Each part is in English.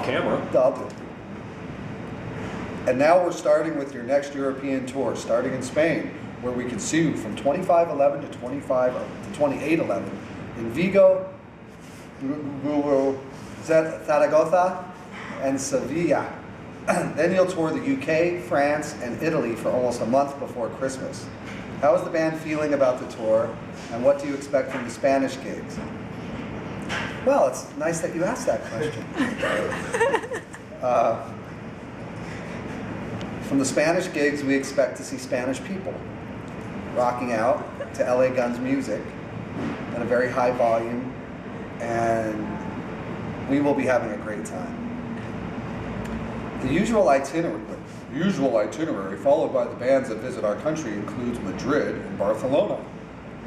camera. I'll do it. And now we're starting with your next European tour, starting in Spain, where we can see you from 25/11 to 28/11 in Vigo, Zaragoza, and Sevilla. Then you'll tour the UK, France, and Italy for almost a month before Christmas. How is the band feeling about the tour, and what do you expect from the Spanish gigs? Well, it's nice that you asked that question. From the Spanish gigs, we expect to see Spanish people rocking out to LA Guns music at a very high volume, and we will be having a great time. The usual itinerary followed by the bands that visit our country includes Madrid and Barcelona.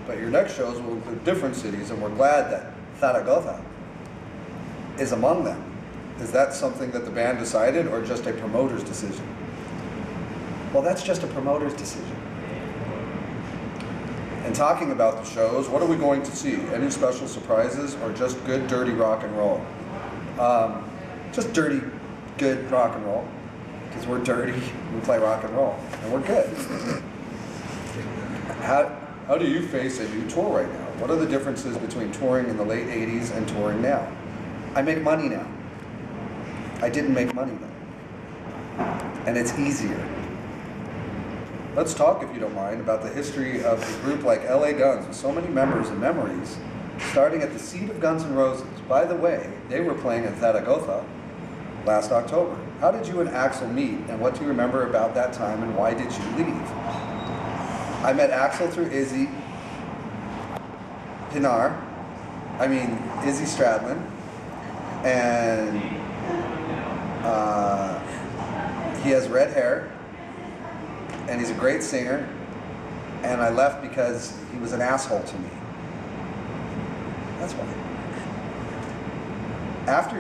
But your next shows will include different cities, and we're glad that Zaragoza is among them. Is that something that the band decided, or just a promoter's decision? Well, that's just a promoter's decision. And talking about the shows, what are we going to see? Any special surprises, or just good, dirty rock and roll? Just dirty, good rock and roll. Because we're dirty, we play rock and roll, and we're good. How do you face a new tour right now? What are the differences between touring in the late 80s and touring now? I make money now. I didn't make money then. And it's easier. Let's talk, if you don't mind, about the history of a group like LA Guns with so many members and memories, starting at the seat of Guns N' Roses. By the way, they were playing in Zaragoza last October. How did you and Axel meet, and what do you remember about that time, and why did you leave? I met Axel through Izzy Stradlin, and he has red hair, and he's a great singer, and I left because he was an asshole to me. That's why. After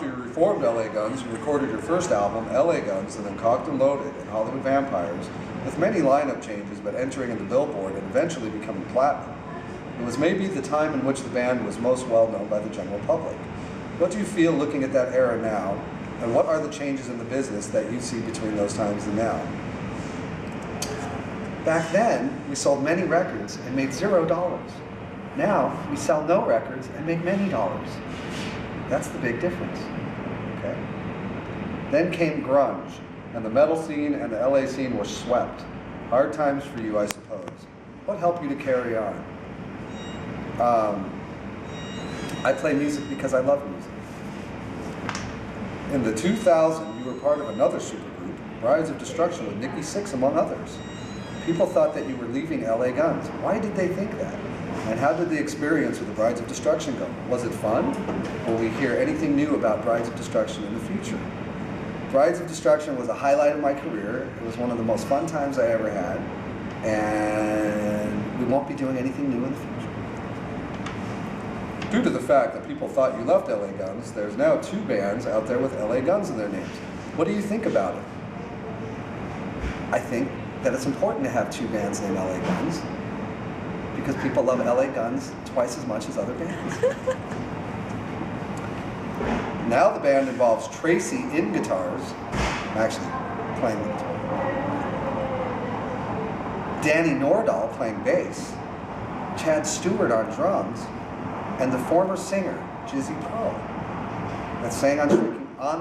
you reformed LA Guns, you recorded your first album, LA Guns, and then Cocked and Loaded and Hollywood Vampires, with many lineup changes but entering in the Billboard and eventually becoming platinum. It was maybe the time in which the band was most well known by the general public. What do you feel looking at that era now, and what are the changes in the business that you see between those times and now? Back then, we sold many records and made $0. Now, we sell no records and make many dollars. That's the big difference, okay? Then came grunge, and the metal scene and the LA scene were swept. Hard times for you, I suppose. What helped you to carry on? I play music because I love music. In the 2000s, you were part of another supergroup, Brides of Destruction, with Nikki Sixx, among others. People thought that you were leaving LA Guns. Why did they think that? And how did the experience with the Brides of Destruction go? Was it fun? Will we hear anything new about Brides of Destruction in the future? Brides of Destruction was a highlight of my career. It was one of the most fun times I ever had. And we won't be doing anything new in the future. Due to the fact that people thought you left LA Guns, there's now 2 bands out there with LA Guns in their names. What do you think about it? I think that it's important to have 2 bands named LA Guns, because people love LA Guns twice as much as other bands. Now the band involves Tracii in guitars, I'm actually playing the guitar, Danny Nordahl playing bass, Chad Stewart on drums, and the former singer, Jizzy Pro, that sang on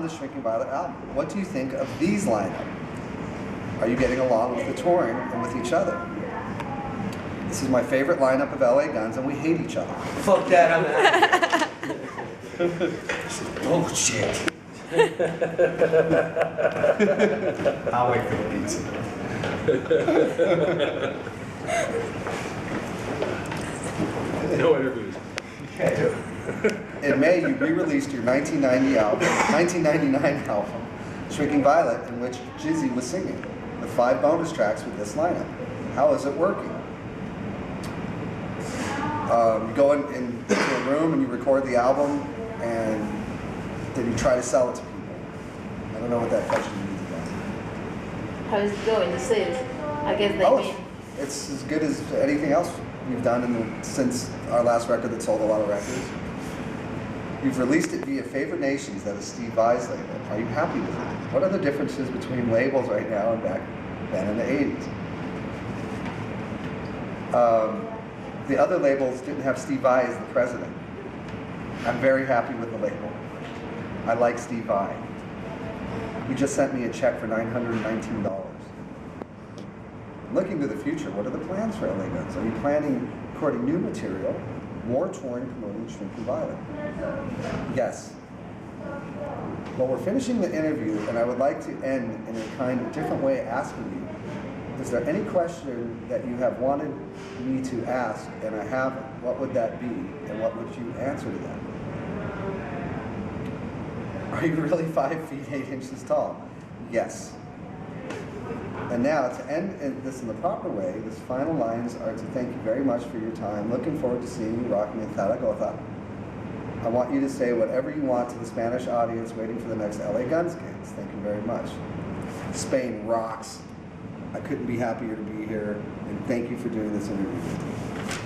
the Shrinking Violet album. What do you think of these lineup? Are you getting along with the touring and with each other? This is my favorite lineup of LA Guns, and we hate each other. Fuck that, I'm out. Oh shit. I'll wait for the pizza. No interviews. In May, you re-released your 1999 album, Shrinking Violet, in which Jizzy was singing, with 5 bonus tracks with this lineup. How is it working? You go into a room and you record the album, and then you try to sell it to people. I don't know what that question means about. How is it going? The sales? I guess they mean. It's as good as anything else we've done since our last record that sold a lot of records. You've released it via Favorite Nations, that is Steve Vai's label. Are you happy with it? What are the differences between labels right now and back then in the 80s? The other labels didn't have Steve Vai as the president. I'm very happy with the label. I like Steve Vai. He just sent me a check for $919. Looking to the future, what are the plans for LA Guns? Are you planning recording new material, more touring, promoting Shrinking Violet? Yes. Well, we're finishing the interview, and I would like to end in a kind of different way, asking you, is there any question that you have wanted me to ask and I haven't? What would that be, and what would you answer to that? Are you really 5 feet 8 inches tall? Yes. And now, to end this in the proper way, these final lines are to thank you very much for your time. Looking forward to seeing you rocking in Zaragoza. I want you to say whatever you want to the Spanish audience waiting for the next LA Guns gigs. Thank you very much. Spain rocks. I couldn't be happier to be here, and thank you for doing this interview.